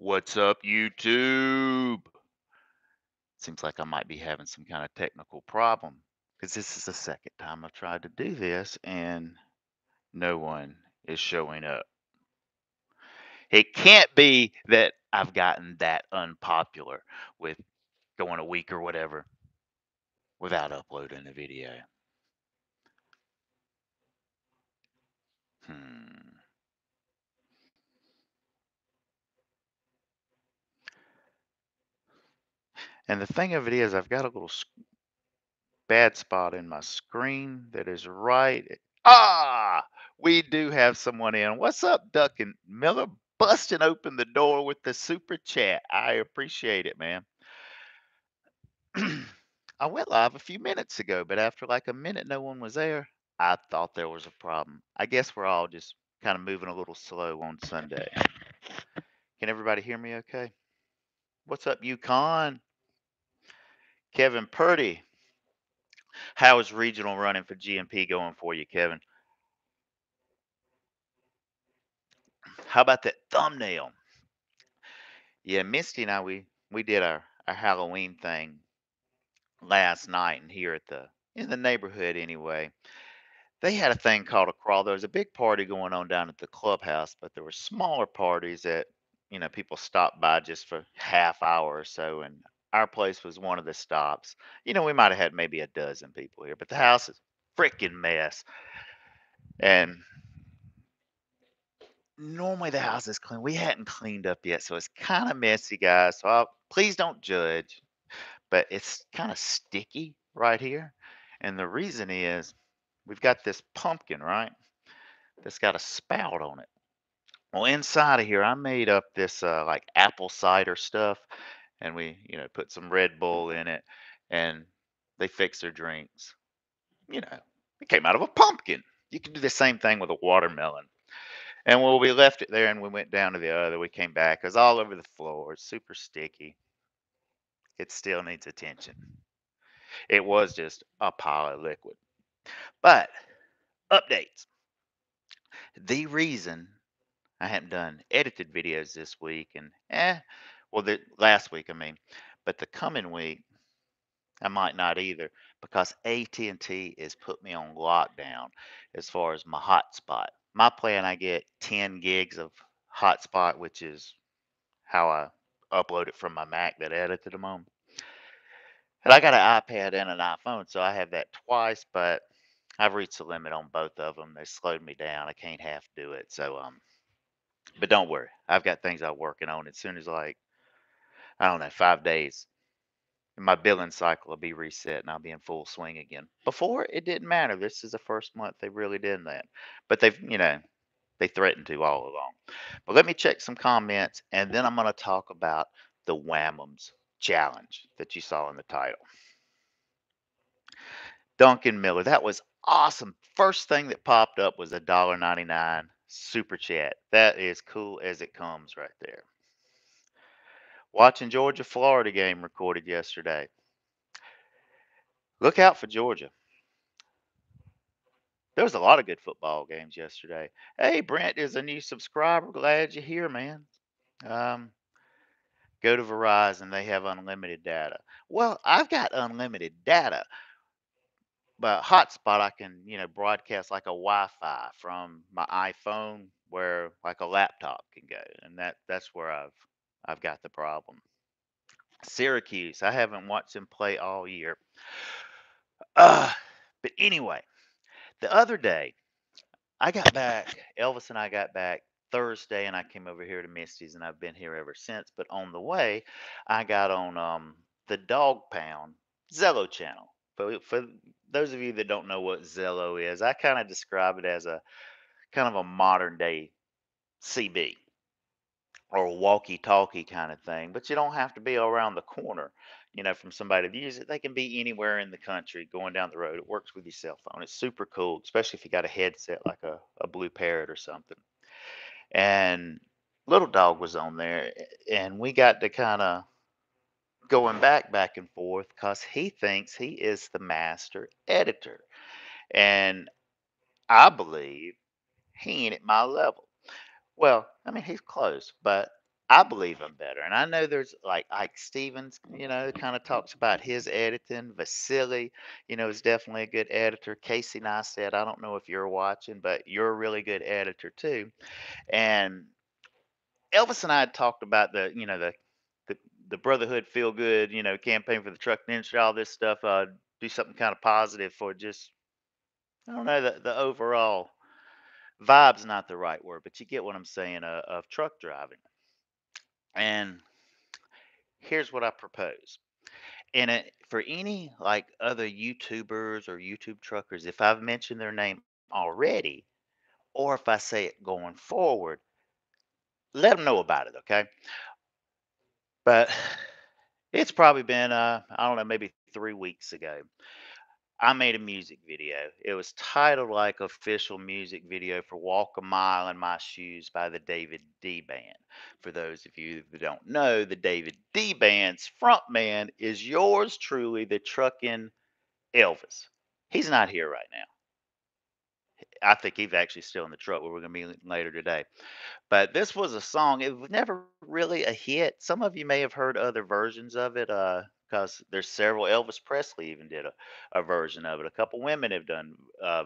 What's up, YouTube? Seems like I might be having some kind of technical problem because this is the second time I've tried to do this and no one is showing up. It can't be that I've gotten that unpopular with going a week or whatever without uploading a video. Hmm. And the thing of it is, I've got a little bad spot in my screen that is right. Ah, we do have someone in. What's up, Duncan Miller? Busting open the door with the super chat. I appreciate it, man. I went live a few minutes ago, but after like a minute, no one was there. I thought there was a problem. I guess we're all just kind of moving a little slow on Sunday. Can everybody hear me okay? What's up, Yukon? Kevin Purdy. How is regional running for GMP going for you, Kevin? How about that thumbnail? Yeah, Misty and I we did our Halloween thing last night and here at the in the neighborhood anyway. They had a thing called a crawl. There was a big party going on down at the clubhouse, but there were smaller parties that, people stopped by just for half hour or so, and our place was one of the stops. We might have had maybe a dozen people here, but the house is freaking mess. And normally the house is clean. We hadn't cleaned up yet, so it's kind of messy, guys. So please don't judge. But it's kind of sticky right here. And the reason is we've got this pumpkin, right? That's got a spout on it. Well, inside of here, I made up this like apple cider stuff, and we, put some Red Bull in it, and they fix their drinks. You know, it came out of a pumpkin. You can do the same thing with a watermelon. And well, we left it there, and we went down to the other. We came back. It was all over the floor. It's super sticky. It still needs attention. It was just a pile of liquid. But updates. The reason I haven't done edited videos this week and well the last week I mean, but the coming week I might not either because AT&T has put me on lockdown as far as my hotspot. My plan I get 10 gigs of hotspot, which is how I upload it from my Mac that I edited them on. And I got an iPad and an iPhone, so I have that twice, but I've reached the limit on both of them. They slowed me down. I can't half do it. So, but don't worry. I've got things I'm working on. As soon as like, I don't know, 5 days, my billing cycle will be reset and I'll be in full swing again. Before, it didn't matter. This is the first month they really did that. But they threatened to all along. But let me check some comments and then I'm going to talk about the WAMIMS challenge that you saw in the title. Duncan Miller. That was awesome. First thing that popped up was a $1.99 super chat. That is cool as it comes right there. Watching Georgia Florida game recorded yesterday. Look out for Georgia. There was a lot of good football games yesterday. Hey, Brent is a new subscriber. Glad you're here, man. Um, Go to Verizon. They have unlimited data. Well, I've got unlimited data, but hotspot I can broadcast like a Wi-Fi from my iPhone where like a laptop can go, and that's where I've got the problem. Syracuse, I haven't watched them play all year. uh, but anyway, the other day I got back, Elvis and I got back Thursday, and I came over here to Misty's, and I've been here ever since. But on the way, I got on the Dog Pound Zello channel. For those of you that don't know what Zello is, I kind of describe it as a kind of a modern day CB or a walkie-talkie kind of thing. But you don't have to be around the corner, from somebody to use it. They can be anywhere in the country going down the road. It works with your cell phone. It's super cool, especially if you got a headset like a Blue Parrot or something. And Little Dog was on there, and we got to kind of going back and forth because he thinks he is the master editor. And I believe he ain't at my level. Well, I mean, he's close, but I believe I'm better, and I know there's like Ike Stevens, kind of talks about his editing. Vasily, is definitely a good editor. Casey Neistat, I don't know if you're watching, but you're a really good editor too. And Elvis and I had talked about the the brotherhood feel good, campaign for the truck industry, all this stuff. Do something kind of positive for just I don't know the overall vibe's not the right word, but you get what I'm saying of truck driving. And here's what I propose. And for any like other YouTubers or YouTube truckers, if I've mentioned their name already, or if I say it going forward, let them know about it, okay? But it's probably been I don't know, maybe 3 weeks ago. I made a music video. It was titled like official music video for "Walk a Mile in My Shoes" by the David D Band. For those of you who don't know, the David D Band's front man is yours truly, the trucking Elvis. He's not here right now. I think he's actually still in the truck where we're going to be later today. But this was a song. It was never really a hit. Some of you may have heard other versions of it, because there's several. Elvis Presley even did a version of it. A couple women have done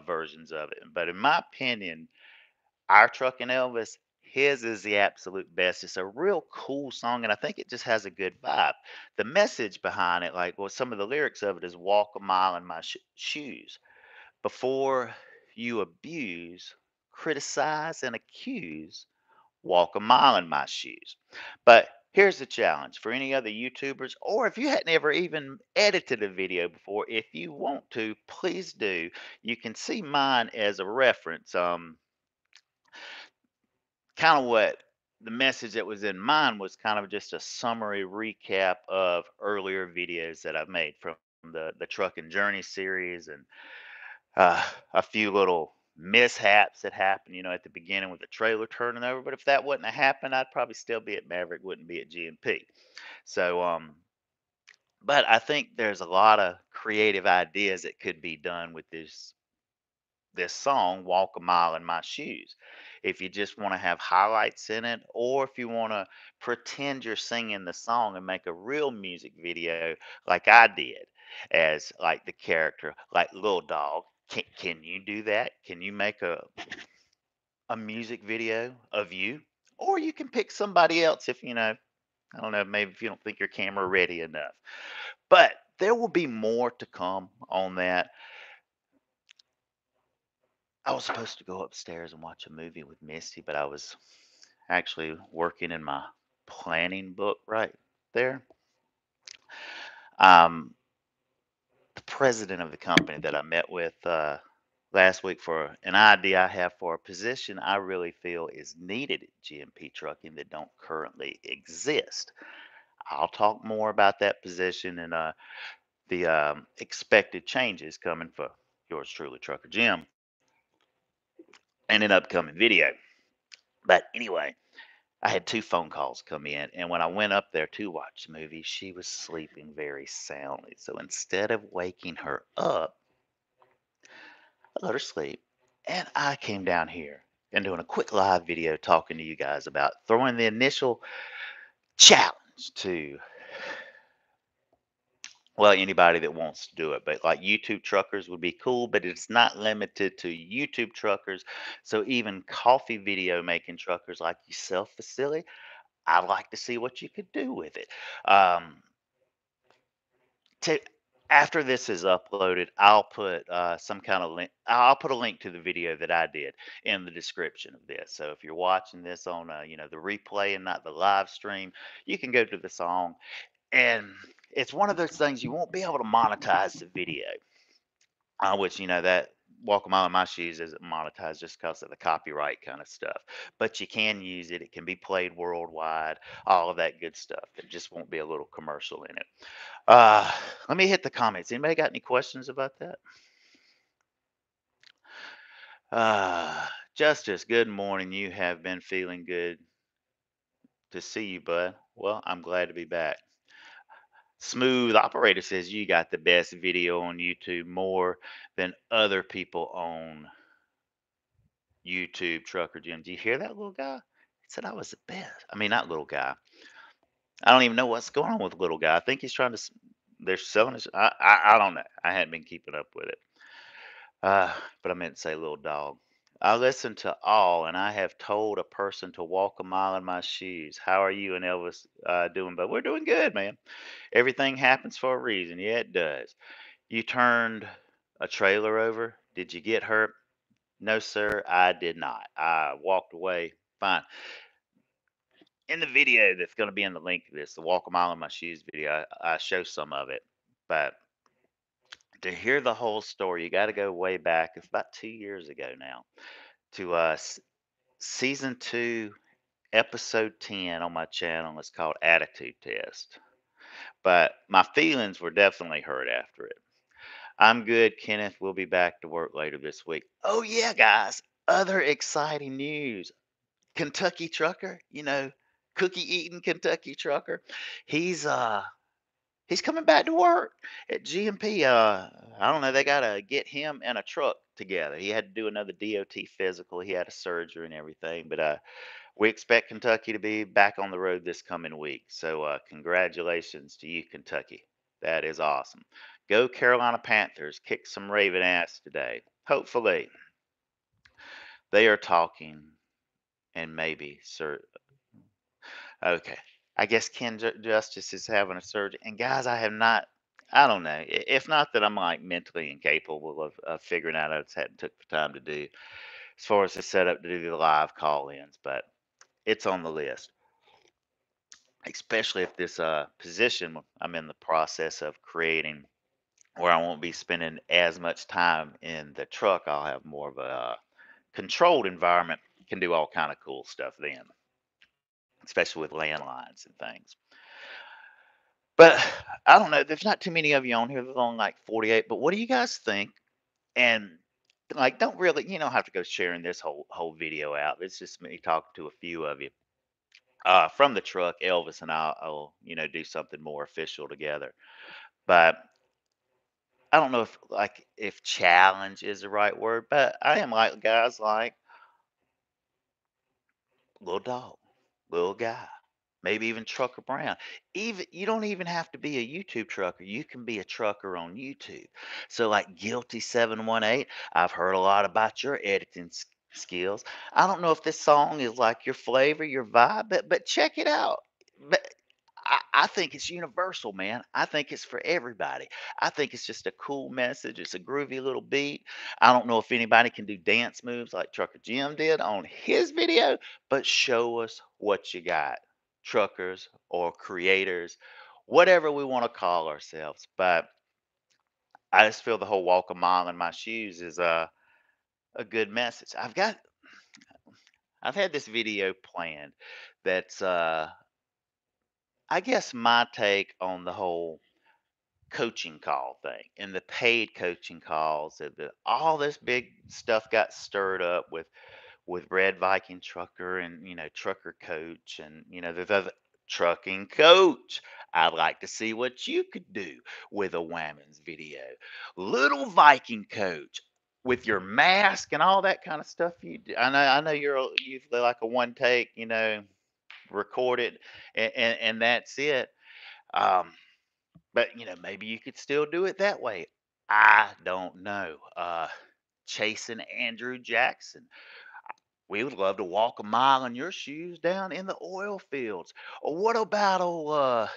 versions of it. But in my opinion, our trucking Elvis, his is the absolute best. It's a real cool song, and I think it just has a good vibe. The message behind it, like, well, some of the lyrics of it is "Walk a mile in my shoes." Before you abuse, criticize, and accuse, walk a mile in my shoes. But here's the challenge for any other YouTubers, or if you hadn't ever even edited a video before, if you want to, please do. You can see mine as a reference. Kind of what the message that was in mine was kind of just a summary recap of earlier videos that I've made from the Truck and Journey series and a few little mishaps that happened, at the beginning with the trailer turning over. But if that wouldn't have happened, I'd probably still be at Maverick, wouldn't be at GMP. So, but I think there's a lot of creative ideas that could be done with this song, "Walk a Mile in My Shoes." If you just want to have highlights in it, or if you want to pretend you're singing the song and make a real music video like I did as like the character, like Lil Dog. Can you do that? Can you make a music video of you? Or you can pick somebody else if I don't know, maybe if you don't think your camera ready enough. But there will be more to come on that. I was supposed to go upstairs and watch a movie with Misty, but I was actually working in my planning book right there. Um, the president of the company that I met with last week for an idea I have for a position I really feel is needed at GMP Trucking that don't currently exist. I'll talk more about that position and the expected changes coming for yours truly, Trucker Jim, in an upcoming video. But anyway, I had two phone calls come in, and when I went up there to watch the movie, she was sleeping very soundly. So instead of waking her up, I let her sleep. And I came down here and doing a quick live video talking to you guys about throwing the initial challenge to, well, anybody that wants to do it. But like YouTube truckers would be cool, but it's not limited to YouTube truckers. So even coffee video making truckers like yourself, Vasily, I'd like to see what you could do with it. Um, to After this is uploaded, I'll put some kind of link. I'll put a link to the video that I did in the description of this. So if you're watching this on, the replay and not the live stream, you can go to the song, and it's one of those things you won't be able to monetize the video, which that. Walk a Mile in My Shoes isn't monetized just because of the copyright kind of stuff, but you can use it. It can be played worldwide, all of that good stuff. It just won't be a little commercial in it. Uh, Let me hit the comments. Anybody got any questions about that? Justice, good morning. You have been feeling good to see you, bud. Well, I'm glad to be back. Smooth Operator says you got the best video on YouTube more than other people on YouTube, Trucker Jim. Do you hear that little guy? said I was the best. I mean, not little guy. I don't even know what's going on with little guy. I think he's trying to. They're selling his. I don't know. I hadn't been keeping up with it. But I meant to say little dog. I listen to all, and I have told a person to walk a mile in my shoes. How are you and Elvis doing? But we're doing good, man. Everything happens for a reason. Yeah, it does. You turned a trailer over. Did you get hurt? No, sir, I did not. I walked away fine. In the video that's going to be in the link of this, the Walk a Mile in My Shoes video, I show some of it. But to hear the whole story, you got to go way back. It's about 2 years ago now to season two, episode 10 on my channel. It's called Attitude Test. But my feelings were definitely hurt after it. I'm good, Kenneth. We'll be back to work later this week. Oh, yeah, guys. Other exciting news. Kentucky trucker, cookie eating Kentucky trucker. He's he's coming back to work at GMP. I don't know, they gotta get him and a truck together. He had to do another DOT physical. He had a surgery and everything, but we expect Kentucky to be back on the road this coming week. So congratulations to you, Kentucky. That is awesome. Go Carolina Panthers. Kick some Raven ass today. Hopefully. They are talking and maybe Sir. Okay. I guess Justice is having a surgery. And guys, I don't know. If not that I'm like mentally incapable of figuring out, I just hadn't took the time to do as far as the setup to do the live call ins, but it's on the list, especially if this position I'm in the process of creating where I won't be spending as much time in the truck. I'll have more of a controlled environment, can do all kind of cool stuff then, especially with landlines and things. But I don't know. There's not too many of you on here. There's only like 48. But what do you guys think? And like, don't really, you don't have to go sharing this whole video out. It's just me talking to a few of you from the truck. Elvis and I'll do something more official together. But I don't know if challenge is the right word. But I am like guys like little dog, little guy, maybe even Trucker Brown. Even you don't even have to be a YouTube trucker. You can be a trucker on YouTube. So like Guilty 718, I've heard a lot about your editing skills. I don't know if this song is like your flavor, your vibe, but check it out. But I think it's universal, man. I think it's for everybody. I think it's just a cool message. It's a groovy little beat. I don't know if anybody can do dance moves like Trucker Jim did on his video, but show us what you got. Truckers or creators, whatever we want to call ourselves. But I just feel the whole walk a mile in my shoes is a good message. I've had this video planned that's I guess my take on the whole coaching call thing and the paid coaching calls and all this big stuff got stirred up with Red Viking Trucker and Trucker Coach and there's other Trucking Coach. I'd like to see what you could do with a WAMIMS video. Little Viking Coach with your mask and all that kind of stuff. I know you're usually like a one take, record it and that's it. Um, but maybe you could still do it that way. I don't know. Chasing Andrew Jackson. We would love to walk a mile in your shoes down in the oil fields. Or what about old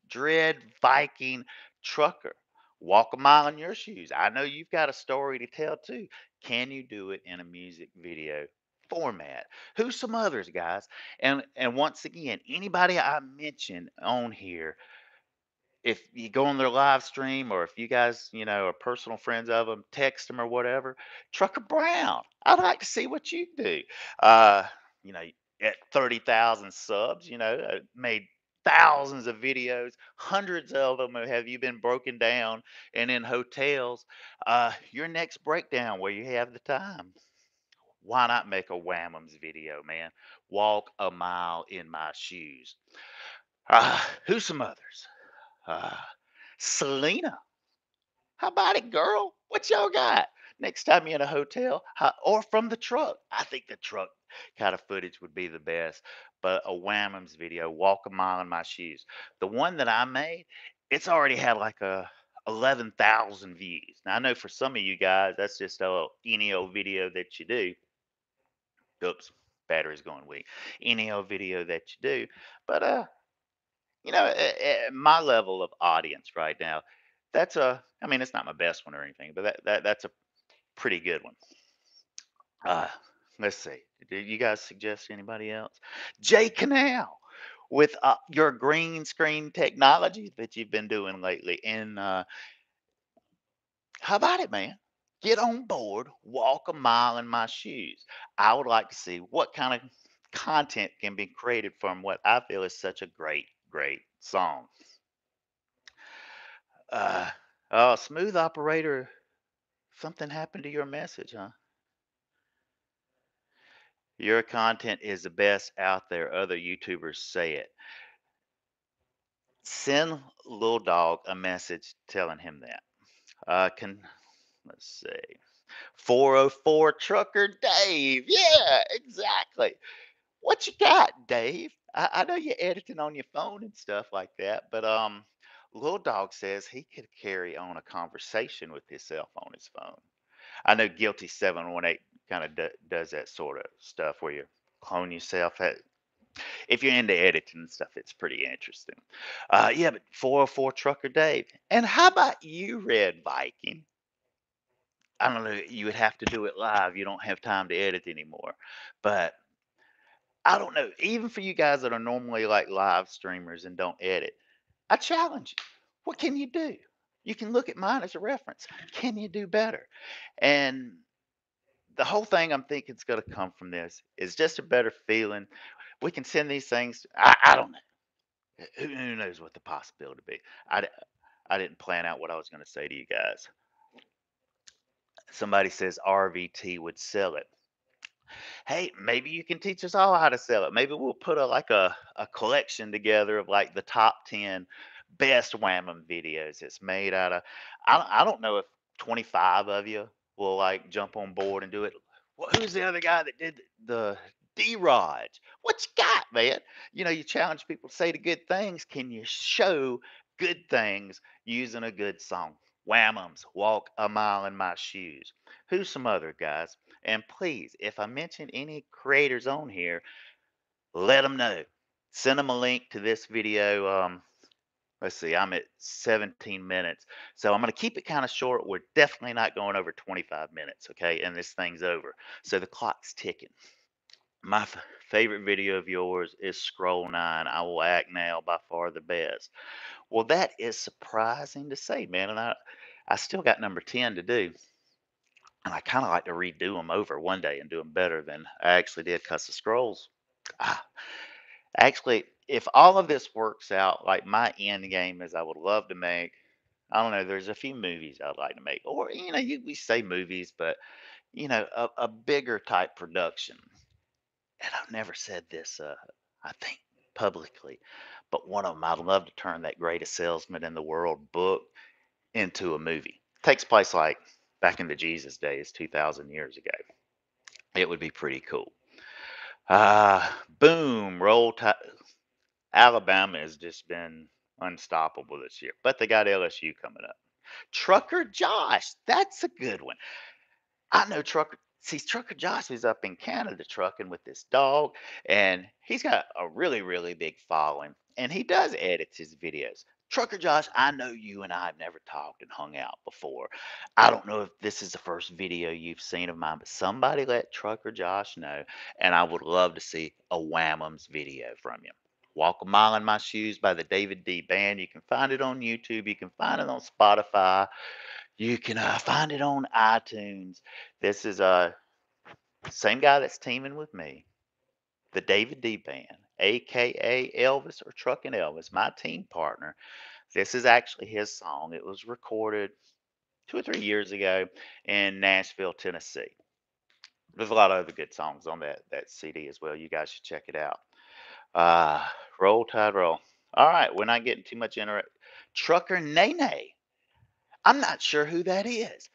Dread Viking Trucker? Walk a mile in your shoes. I know you've got a story to tell too. Can you do it in a music video format? Who's some others, guys? And once again, anybody I mention on here, if you go on their live stream or if you guys, are personal friends of them, text them or whatever, Trucker Brown, I'd like to see what you do. Uh, you know, at 30,000 subs, made thousands of videos, hundreds of them have you been broken down and in hotels. Your next breakdown where you have the time. Why not make a Whammums video, man? Walk a mile in my shoes. Who's some others? Uh, Selena, how about it, girl? What y'all got? Next time you're in a hotel or from the truck. I think the truck. kind of footage would be the best. But a WAMIMS video, "Walk a Mile in My Shoes." The one that I made, it's already had like a 11,000 views. Now I know for some of you guys, that's just any old video that you do. Oops, battery's going weak. Any old video that you do. But at my level of audience right now, I mean, it's not my best one or anything, but that's a pretty good one. Uh, let's see. Did you guys suggest anybody else? Jay Canal with your green screen technology that you've been doing lately. And how about it, man? Get on board, walk a mile in my shoes. I would like to see what kind of content can be created from what I feel is such a great, great song. Uh, oh, smooth operator, something happened to your message, huh? Your content is the best out there. Other YouTubers say it. Send Lil Dog a message telling him that. Let's see. 404 Trucker Dave. Yeah, exactly. What you got, Dave? I know you're editing on your phone and stuff like that, but Lil Dog says he could carry on a conversation with himself on his phone. I know Guilty 718 kind of does that sort of stuff where you clone yourself. If you're into editing and stuff, it's pretty interesting. Yeah, but 404 Trucker Dave. And how about you, Red Viking? I don't know. You would have to do it live. You don't have time to edit anymore. But I don't know. Even for you guys that are normally like live streamers and don't edit, I challenge you. What can you do? You can look at mine as a reference. Can you do better? And the whole thing I'm thinking is going to come from this is just a better feeling. We can send these things. I don't know. Who knows what the possibility be? I, d- I didn't plan out what I was going to say to you guys. Somebody says RVT would sell it. Hey, maybe you can teach us all how to sell it. Maybe we'll put a collection together of like the top 10 best Whammon videos. It's made out of, I don't know if 25 of you will like jump on board and do it. Who's the other guy that did the D-Rod? What you got, man? You challenge people to say the good things. Can you show good things using a good song? Whammums, walk a mile in my shoes. Who's some other guys? And please, if I mention any creators on here, let them know. Send them a link to this video. Let's see, I'm at 17 minutes. So I'm going to keep it kind of short. We're definitely not going over 25 minutes, okay? And this thing's over. So the clock's ticking. My favorite video of yours is Scroll 9. I Will Act Now, by far the best. Well, that is surprising to say, man. And I still got number 10 to do. And I kind of like to redo them over one day and do them better than I actually did. Cause the scrolls, ah, actually, if all of this works out, like my end game is, I would love to make. I don't know. There's a few movies I'd like to make, or we say movies, but a bigger type production. And I've never said this, I think publicly, but one of them, I'd love to turn that Greatest Salesman in the World book into a movie. Takes place like back in the Jesus days, 2,000 years ago. It would be pretty cool. Boom, roll tide. Alabama has just been unstoppable this year, but they got LSU coming up. Trucker Josh, that's a good one. I know Trucker. See, Trucker Josh is up in Canada trucking with this dog, and he's got a really, really big following, and he does edit his videos. Trucker Josh, I know you and I have never talked and hung out before. I don't know if this is the first video you've seen of mine, but somebody let Trucker Josh know, and I would love to see a Whammums video from you. Walk a Mile in My Shoes by the David D Band. You can find it on YouTube. You can find it on Spotify. You can find it on iTunes. This is same guy that's teaming with me, the David D Band, aka Elvis or Truckin' Elvis, my team partner. This is actually his song. It was recorded 2 or 3 years ago in Nashville, Tennessee. There's a lot of other good songs on that CD as well. You guys should check it out. Uh, Roll Tide Roll. All right, we're not getting too much into it. Trucker Nene. I'm not sure who that is.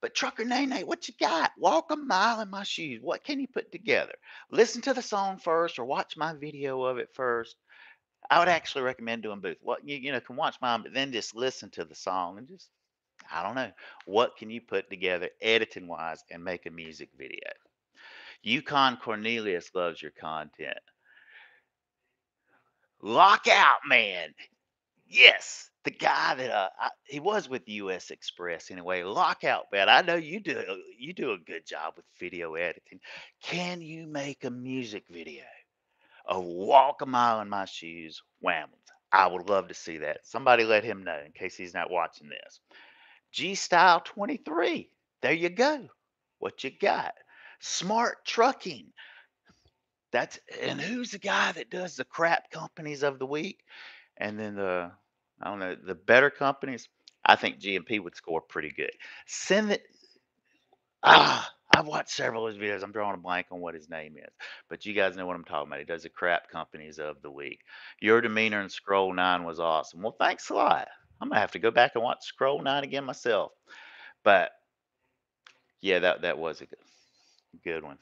But Trucker Nene, what you got? Walk a mile in my shoes. What can you put together? Listen to the song first or watch my video of it first. I would actually recommend doing both. What you can watch mine, but then just listen to the song and just I don't know. What can you put together editing wise and make a music video? Yukon Cornelius loves your content. Lockout Man. Yes, the guy that he was with US Express anyway. Lockout Man. I know you do a good job with video editing. Can you make a music video? A walk a mile in my shoes, whammies. I would love to see that. Somebody let him know in case he's not watching this. G Style 23. There you go. What you got? Smart trucking. And who's the guy that does the crap companies of the week? And then I don't know, the better companies. I think GMP would score pretty good. Send it. I've watched several of his videos. I'm drawing a blank on what his name is, but you guys know what I'm talking about. He does the crap companies of the week. Your demeanor in Scroll 9 was awesome. Well, thanks a lot. I'm gonna have to go back and watch Scroll 9 again myself. But yeah, that was a good one.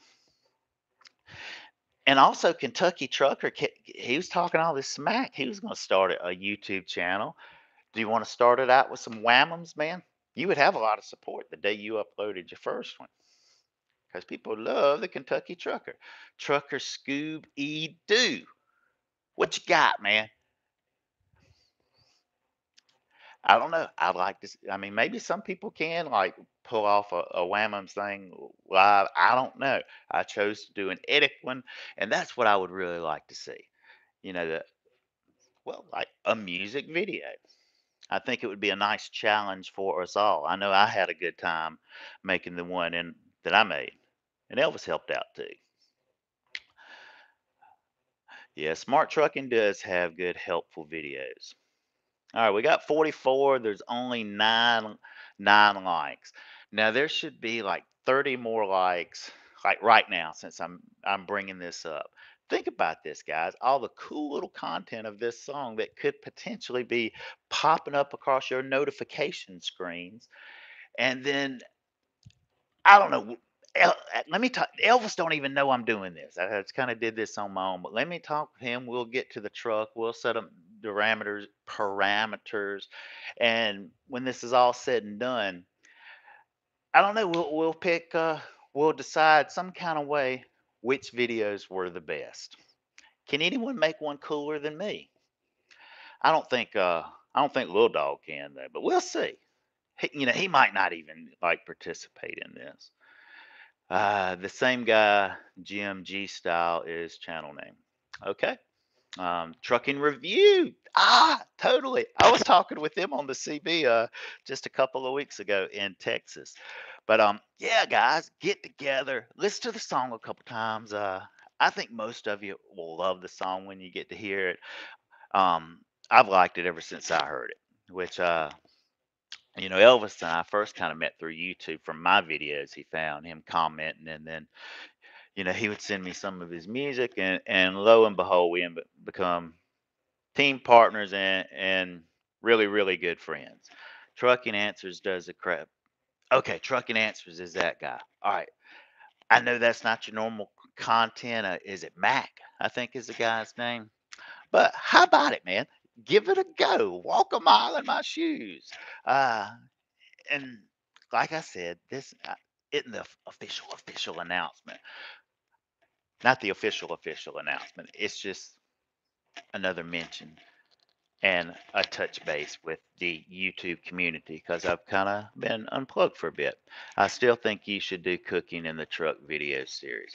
And also Kentucky Trucker, he was talking all this smack. He was going to start a YouTube channel. Do you want to start it out with some whammums, man? You would have a lot of support the day you uploaded your first one because people love the Kentucky Trucker. Trucker Scoob E Do. What you got, man? I don't know. I'd like to. I mean, maybe some people can like pull off a whammums thing live. I don't know. I chose to do an edit one, and that's what I would really like to see. The well, like a music video. I think it would be a nice challenge for us all. I know I had a good time making the one that I made, and Elvis helped out too. Yeah, Smart Trucking does have good, helpful videos. All right, we got 44. There's only nine likes. Now there should be like 30 more likes, like right now, since I'm bringing this up. Think about this, guys. All the cool little content of this song that could potentially be popping up across your notification screens, and then I don't know. Let me talk. Elvis don't even know I'm doing this. I just kind of did this on my own, but let me talk with him. We'll get to the truck. We'll set up parameters, and when this is all said and done, I don't know. We'll pick. We'll decide some kind of way which videos were the best. Can anyone make one cooler than me? I don't think. I don't think Lil Dog can though, but we'll see. He might not even like participate in this. The same guy, GMG style is channel name. Okay. Trucking review. Totally. I was talking with them on the CB just a couple of weeks ago in Texas. But yeah, guys, get together, listen to the song a couple times. I think most of you will love the song when you get to hear it. Um, I've liked it ever since I heard it, which Elvis and I first kind of met through YouTube from my videos. He found him commenting, and then he would send me some of his music, and lo and behold, we become team partners and really, really good friends. Trucking Answers does the crap. Okay, Trucking Answers is that guy. All right. I know that's not your normal content. Is it Mac? I think is the guy's name. But how about it, man? Give it a go. Walk a mile in my shoes. Uh, and like I said, this isn't the official announcement. Not the official announcement. It's just another mention and a touch base with the YouTube community because I've kind of been unplugged for a bit. I still think you should do cooking in the truck video series.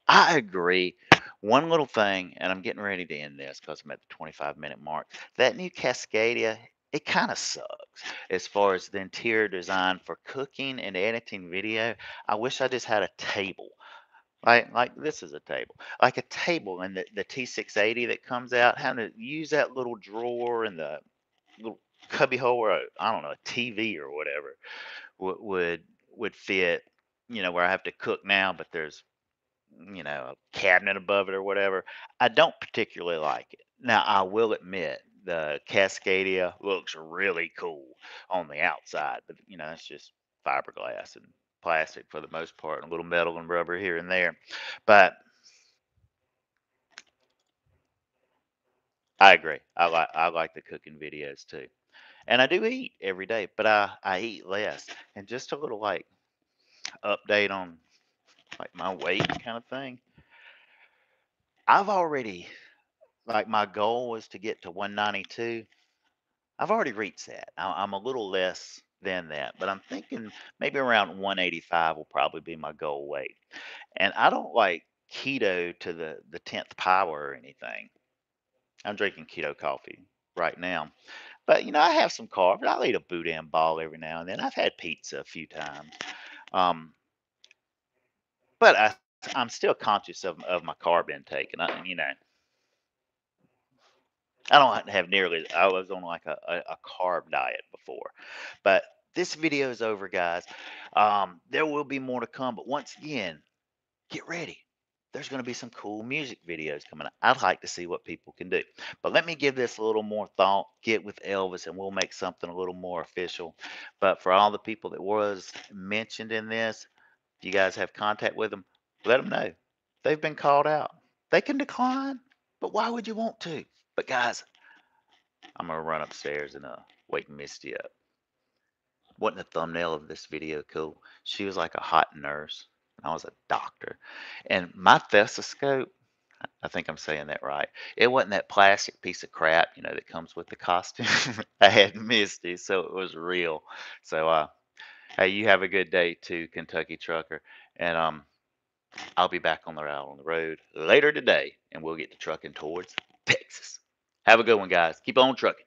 I agree. One little thing, and I'm getting ready to end this because I'm at the 25-minute mark. That new Cascadia, it kind of sucks as far as the interior design for cooking and editing video. I wish I just had a table like this is a table. Like a table and the T680 that comes out, having to use that little drawer and the little cubby hole or I don't know, a TV or whatever would would fit, where I have to cook now, but there's, a cabinet above it or whatever. I don't particularly like it. Now, I will admit the Cascadia looks really cool on the outside, but it's just fiberglass and plastic for the most part, and a little metal and rubber here and there. But I agree. I like the cooking videos too. And I do eat every day, but I eat less. And just a little like update on like my weight kind of thing. I've already like my goal was to get to 192. I've already reached that. I'm a little less than that, but I'm thinking maybe around 185 will probably be my goal weight. And I don't like keto to the 10th power or anything. I'm drinking keto coffee right now. But I have some carbs. I'll eat a boudin ball every now and then. I've had pizza a few times. Um, but I'm still conscious of my carb intake, and I don't have nearly. I was on like a carb diet before, but this video is over, guys. There will be more to come, but once again, get ready. There's going to be some cool music videos coming up. I'd like to see what people can do. But let me give this a little more thought. Get with Elvis, and we'll make something a little more official. But for all the people that was mentioned in this, if you guys have contact with them, let them know. They've been called out. They can decline, but why would you want to? But guys, I'm gonna run upstairs and wake Misty up. Wasn't the thumbnail of this video cool? She was like a hot nurse, and I was a doctor. And my stethoscope, I think I'm saying that right. It wasn't that plastic piece of crap, that comes with the costume. I had Misty, so it was real. So hey, you have a good day too, Kentucky trucker. And I'll be back out on the road later today, and we'll get to trucking towards Texas. Have a good one, guys. Keep on trucking.